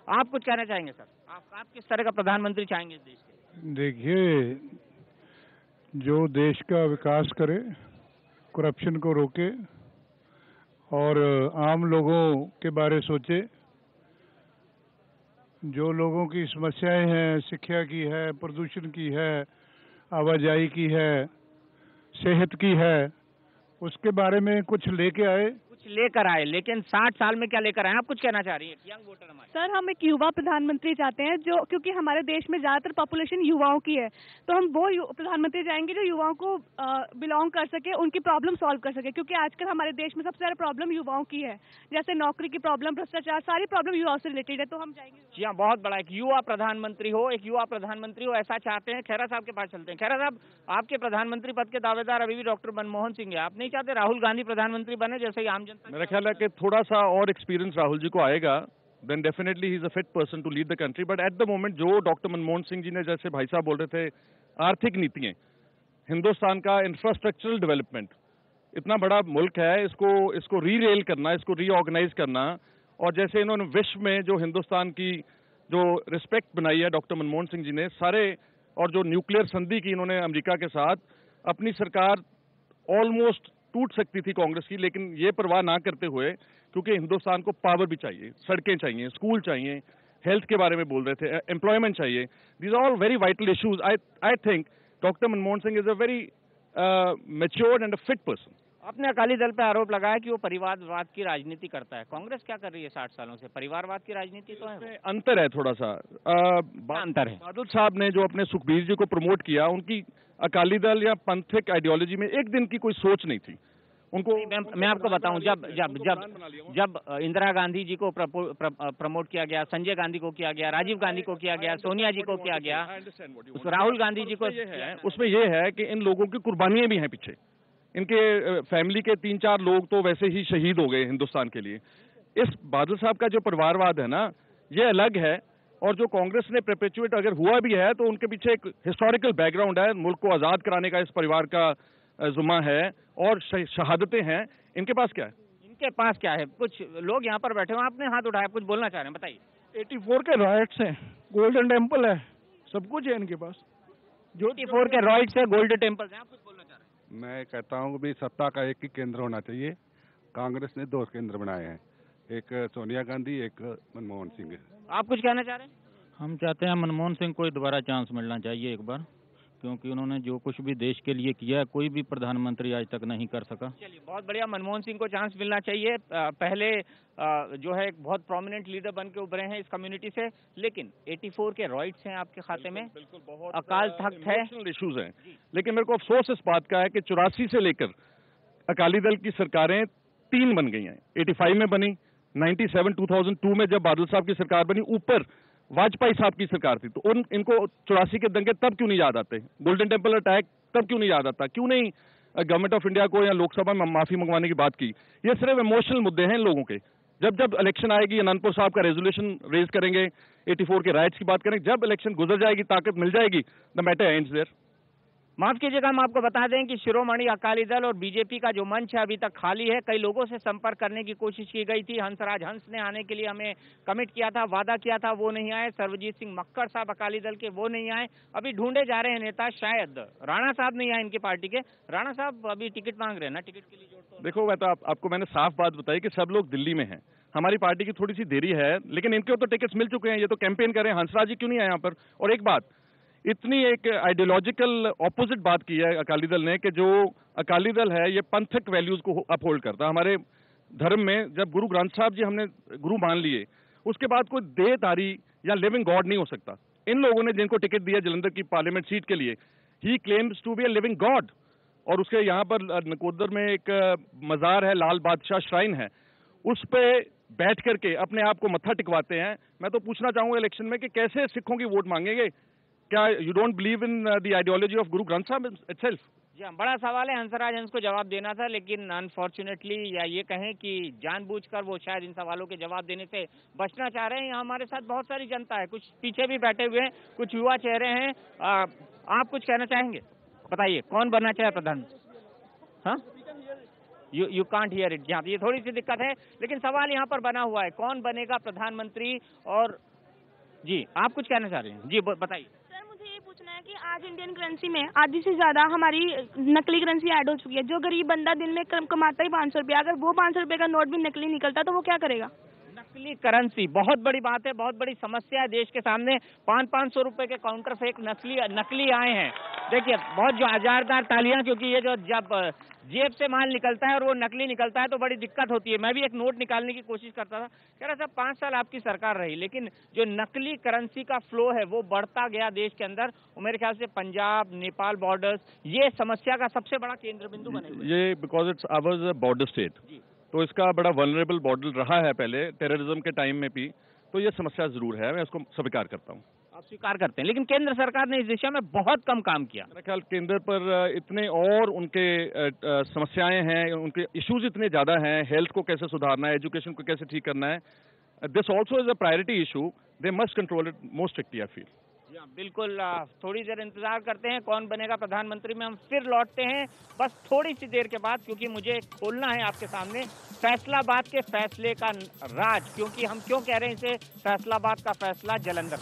आप कुछ कहना चाहेंगे सर? आप किस तरह का प्रधानमंत्री चाहेंगे इस देश के? देखिए, जो देश का विकास करे, करप्शन को रोके और आम लोगों के बारे सोचे, जो लोगों की समस्याएं हैं, शिक्षा की है, प्रदूषण की है, आवाजाही की है, सेहत की है, उसके बारे में कुछ लेके आए। कुछ लेकर आए, लेकिन 60 साल में क्या लेकर आए? आप कुछ कहना चाह रही हैं? यंग वोटर हमारे। सर, हम एक युवा प्रधानमंत्री चाहते हैं, जो क्योंकि हमारे देश में ज्यादातर पॉपुलेशन युवाओं की है, तो हम वो प्रधानमंत्री चाहेंगे जो युवाओं को बिलोंग कर सके, उनकी प्रॉब्लम सॉल्व कर सके, क्योंकि आजकल हमारे देश में सबसे ज्यादा प्रॉब्लम युवाओं की है, जैसे नौकरी की प्रॉब्लम, भ्रष्टाचार, सारी प्रॉब्लम युवाओं से रिलेटेड है, तो हम चाहेंगे। जी हाँ, बहुत बड़ा एक युवा प्रधानमंत्री हो, ऐसा चाहते हैं। खैरा साहब के पास चलते हैं। खैरा साहब, आपके प्रधानमंत्री पद के दावेदार अभी भी डॉक्टर मनमोहन सिंह है। आप नहीं चाहते राहुल गांधी प्रधानमंत्री बने, जैसे ही आम जनता? मेरा ख्याल है कि थोड़ा सा और एक्सपीरियंस राहुल जी को आएगा, then definitely he is a fit person to lead the country. But at the moment जो डॉक्टर मनमोहन सिंह जी ने, जैसे भाई साहब बोल रहे थे, आर्थिक नीतियां, हिंदुस्तान का इंफ्रास्ट्रक्चरल डेवलपमेंट, इतना बड़ा मुल्क है, इसको रीरेल करना, इसको रीऑर्गेनाइज करना, और जैसे इन्होंने विश्व में जो हिंदुस्तान की जो रिस्पेक्ट बनाई है डॉक्टर मनमोहन सिंह जी ने सारे, और जो न्यूक्लियर संधि की इन्होंने अमेरिका के साथ, अपनी सरकार ऑलमोस्ट टूट सकती थी कांग्रेस की, लेकिन ये परवाह ना करते हुए, क्योंकि हिंदुस्तान को पावर भी चाहिए, सड़कें चाहिए, स्कूल चाहिए, हेल्थ के बारे में बोल रहे थे, एम्प्लॉयमेंट चाहिए, these are all very vital issues. I think doctor Manmohan Singh is a very matured and a fit person. आपने अकाली दल पे आरोप लगाया कि वो परिवारवाद की राजनीति करता है। कांग्रेस क्या कर रही है 60 सालों से? परिवारवाद की राजनीति तो है। अंतर है थोड़ा सा। अंतर है। बादल साहब ने जो अपने सुखबीर जी को प्रमोट किया, उनकी अकाली दल या पंथिक आइडियोलॉजी में एक दिन की कोई सोच नहीं थी उनको। मैं आपको बताऊं, जब इंदिरा गांधी जी को प्रमोट किया गया, संजय गांधी को किया गया, राजीव गांधी को किया गया, सोनिया जी को किया गया, राहुल गांधी जी को, उसमें यह है कि इन लोगों की कुर्बानियां भी हैं पीछे। इनके फैमिली के 3-4 लोग तो वैसे ही शहीद हो गए हिंदुस्तान के लिए। इस बादल साहब का जो परिवारवाद है ना, ये अलग है, और जो कांग्रेस ने परपेचुएट अगर हुआ भी है, तो उनके पीछे एक हिस्टोरिकल बैकग्राउंड है। मुल्क को आजाद कराने का इस परिवार का जुम्मा है, और शहादतें हैं। इनके पास क्या है? इनके पास क्या है? कुछ लोग यहाँ पर बैठे हुए, आपने हाथ उठाया, कुछ बोलना चाह रहे हैं, बताइए। 84 के राइट्स हैं, गोल्डन टेम्पल है, सब कुछ है इनके पास। जो 84 के राइट्स है, गोल्डन टेम्पल है, आप कुछ बोलना चाह रहे हैं? मैं कहता हूँ कि सत्ता का एक ही केंद्र होना चाहिए। कांग्रेस ने 2 केंद्र बनाए हैं, एक सोनिया गांधी, एक मनमोहन सिंह। आप कुछ कहना चाह रहे हैं? हम चाहते हैं मनमोहन सिंह को दोबारा चांस मिलना चाहिए एक बार, क्योंकि उन्होंने जो कुछ भी देश के लिए किया है, कोई भी प्रधानमंत्री आज तक नहीं कर सका। चलिए, बहुत बढ़िया, मनमोहन सिंह को चांस मिलना चाहिए। पहले जो है एक बहुत प्रोमिनेंट लीडर बन के उभरे हैं इस कम्युनिटी से, लेकिन 84 के रॉयट्स हैं आपके खाते में, बिल्कुल बहुत अकाल तख्त है, इश्यूज हैं। लेकिन मेरे को अफसोस इस बात का है कि 84 से लेकर अकाली दल की सरकारें 3 बन गई हैं। 85 में बनी, 97 2002 में जब बादल साहब की सरकार बनी, ऊपर वाजपेयी साहब की सरकार थी। तो इनको 84 के दंगे तब क्यों नहीं याद आते? गोल्डन टेम्पल अटैक तब क्यों नहीं याद आता? क्यों नहीं गवर्नमेंट ऑफ इंडिया को या लोकसभा में माफी मंगवाने की बात की? ये सिर्फ इमोशनल मुद्दे हैं इन लोगों के। जब इलेक्शन आएगी, अनंतपुर साहब का रेजोल्यूशन रेज करेंगे, 84 के राइट्स की बात करेंगे, जब इलेक्शन गुजर जाएगी, ताकत मिल जाएगी, द मैटर एंड्स देयर। माफ कीजिएगा, हम आपको बता दें कि शिरोमणि अकाली दल और बीजेपी का जो मंच है अभी तक खाली है। कई लोगों से संपर्क करने की कोशिश की गई थी। हंसराज हंस ने आने के लिए हमें कमिट किया था, वादा किया था, वो नहीं आए। सर्वजीत सिंह मक्कड़ साहब अकाली दल के, वो नहीं आए। अभी ढूंढे जा रहे हैं नेता, शायद राणा साहब नहीं आए इनकी पार्टी के। राणा साहब अभी टिकट मांग रहे हैं ना, टिकट के लिए जोड़। देखो, मैं तो आपको मैंने साफ बात बताई कि सब लोग दिल्ली में हैं। हमारी पार्टी की थोड़ी सी देरी है, लेकिन इनके तो टिकट्स मिल चुके हैं, ये तो कैंपेन कर रहे हैं। हंसराज जी क्यों नहीं आए यहाँ पर? और एक बात, इतनी एक आइडियोलॉजिकल ऑपोजिट बात की है अकाली दल ने, कि जो अकाली दल है ये पंथक वैल्यूज को अपहोल्ड करता है। हमारे धर्म में जब गुरु ग्रंथ साहब जी हमने गुरु मान लिए, उसके बाद कोई देहधारी या लिविंग गॉड नहीं हो सकता। इन लोगों ने जिनको टिकट दिया जलंधर की पार्लियामेंट सीट के लिए, he claims to be a living god. और उसके यहाँ पर नकोदर में एक मजार है, लाल बादशाह श्राइन है, उस पे बैठ करके अपने आप को मत्था टिकवाते हैं। मैं तो पूछना चाहूंगा इलेक्शन में कि कैसे सिखों की वोट मांगेंगे? क्या you don't believe in the ideology of Guru Granth साहब इटसेल्फ? जी हाँ, बड़ा सवाल है। हंसराज हंस को जवाब देना था, लेकिन अनफॉर्चुनेटली, या ये कहें कि जानबूझकर, वो शायद इन सवालों के जवाब देने से बचना चाह रहे हैं। यहाँ हमारे साथ बहुत सारी जनता है, कुछ पीछे भी बैठे हुए हैं, कुछ युवा चेहरे हैं। आप कुछ कहना चाहेंगे? बताइए, कौन बनना चाहे प्रधानमंत्री? हाँ, यू कांट हियर इट। यहाँ ये थोड़ी सी दिक्कत है, लेकिन सवाल यहाँ पर बना हुआ है, कौन बनेगा प्रधानमंत्री? और जी, आप कुछ कहना चाह रहे हैं? जी, बताइए। सर, मुझे ये पूछना है कि आज इंडियन करेंसी में आधी से ज्यादा हमारी नकली करेंसी ऐड हो चुकी है। जो गरीब बंदा दिन में कमाता ही 500 रुपया, अगर वो 500 रुपये का नोट भी नकली निकलता तो वो क्या करेगा? नकली करेंसी बहुत बड़ी बात है, बहुत बड़ी समस्या है देश के सामने। 500 रुपए के काउंटर फेक नकली आए हैं। देखिए, बहुत जो हजारदार तालियां, क्योंकि ये जो जब जेब से माल निकलता है और वो नकली निकलता है तो बड़ी दिक्कत होती है। मैं भी एक नोट निकालने की कोशिश करता था, कह रहा था 5 साल आपकी सरकार रही, लेकिन जो नकली करेंसी का फ्लो है वो बढ़ता गया देश के अंदर। मेरे ख्याल से पंजाब, नेपाल बॉर्डर्स ये समस्या का सबसे बड़ा केंद्र बिंदु बने हुए। ये because it's our border state, तो इसका बड़ा वल्नरेबल बॉर्डर रहा है पहले टेररिज्म के टाइम में भी, तो ये समस्या जरूर है, मैं इसको स्वीकार करता हूँ। आप स्वीकार करते हैं, लेकिन केंद्र सरकार ने इस दिशा में बहुत कम काम किया। मेरा ख्याल केंद्र पर इतने और उनके समस्याएं हैं, उनके इश्यूज इतने ज्यादा हैं, हेल्थ को कैसे सुधारना है, एजुकेशन को कैसे ठीक करना है, this also is a priority issue, they must control it more strictly I feel. बिल्कुल, थोड़ी देर इंतजार करते हैं कौन बनेगा प्रधानमंत्री में, हम फिर लौटते हैं बस थोड़ी सी देर के बाद, क्योंकि मुझे खोलना है आपके सामने फैसलाबाद के फैसले का राज। क्योंकि हम क्यों कह रहे हैं इसे फैसलाबाद का फैसला, जालंधर